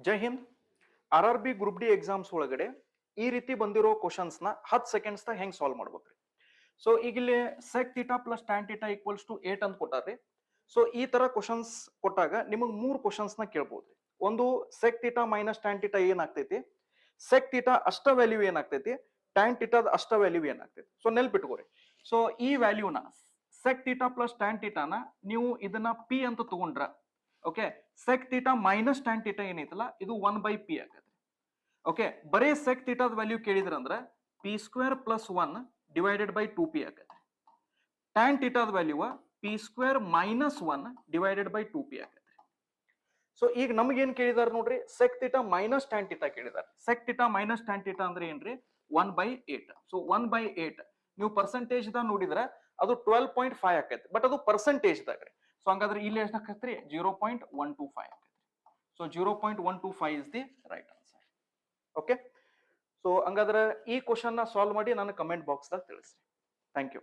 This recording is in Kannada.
ಜೈ Hind. RRB group D exams ಒಳಗಡೆ ಈ ರೀತಿ ಬಂದಿರೋ ಕ್ವಶನ್ಸ್ ನ 10 ಸೆಕೆಂಡ್ಸ್ ನ ಹೆಂಗ್ ಸಾಲ್ವ್ ಮಾಡ್ಬೇಕ್ರಿ. ಸೊ ಈಗ ಇಲ್ಲಿ sec theta plus tan theta equals to 8 ಅಂತ ಕೊಟ್ಟಾರ್ರಿ. ಸೊ ಈ ತರ ಕ್ವಶನ್ಸ್ ಕೊಟ್ಟಾಗ ನಿಮಗೆ 3 ಕ್ವಶನ್ಸ್ ನ ಕೇಳ್ಬೋದ್ರಿ. ಒಂದು sec theta minus tan theta ಏನಾಗ್ತೈತಿ, sec ಥೀಟಾ ಅಷ್ಟ ವ್ಯಾಲ್ಯೂ ಏನಾಗ್ತೈತಿ, tan ಥೀಟಾದ ಅಷ್ಟ ವ್ಯಾಲ್ಯೂ ಏನಾಗ್ತೈತಿ. ಸೊ ನೆನ್ಪಿಟ್ಕೋರಿ. ಸೊ ಈ ವ್ಯಾಲ್ಯೂನ sec ಥೀಟಾ ಪ್ಲಸ್ tan ಥೀಟಾನ ನೀವು ಇದನ್ನ p ಅಂತ ತಗೊಂಡ್ರ, okay, sec theta minus tan theta ಏನೈತಲ್ಲ ಇದು 1/p ಆಗತ್ತೆ. ಓಕೆ, ಬರೇ sec ಥೀಟಾದ ವ್ಯಾಲ್ಯೂ ಕೇಳಿದ್ರ ಅಂದ್ರ p square plus 1 divided by 2p ಆಗತ್ತೆ. tan ಥೀಟಾದ value p square minus 1 divided by 2p ಆಗತ್ತೆ. ಸೊ ಈಗ ನಮ್ಗೆ ಏನ್ ಕೇಳಿದಾರ ನೋಡ್ರಿ, sec theta minus tan theta ಕೇಳಿದಾರ. sec theta minus tan theta ಅಂದ್ರೆ ಏನ್ರಿ, 1/8. ಸೊ 1/8 ನೀವು ಪರ್ಸೆಂಟೇಜ್ ದಾಗ ನೋಡಿದ್ರ ಅದು 12.5 ಆಕೈತಿ, ಬಟ್ ಅದು ಪರ್ಸೆಂಟೇಜ್ ದಾಗ್ರಿ. ಸೊ ಹಂಗಾದ್ರೆ ಇಲ್ಲಿ ಎಷ್ಟು ಆಕತ್ರಿ, 0.125 ಆಕೈತಿ. So 0.125 is the right answer. Okay, so ಹಂಗಾದ್ರೆ ಈ ಕ್ವಶನ್ ನ ಸಾಲ್ವ್ ಮಾಡಿ ನಾನು ಕಮೆಂಟ್ ಬಾಕ್ಸ್ ದಾಗ ತಿಳಿಸ್ರಿ. Thank you.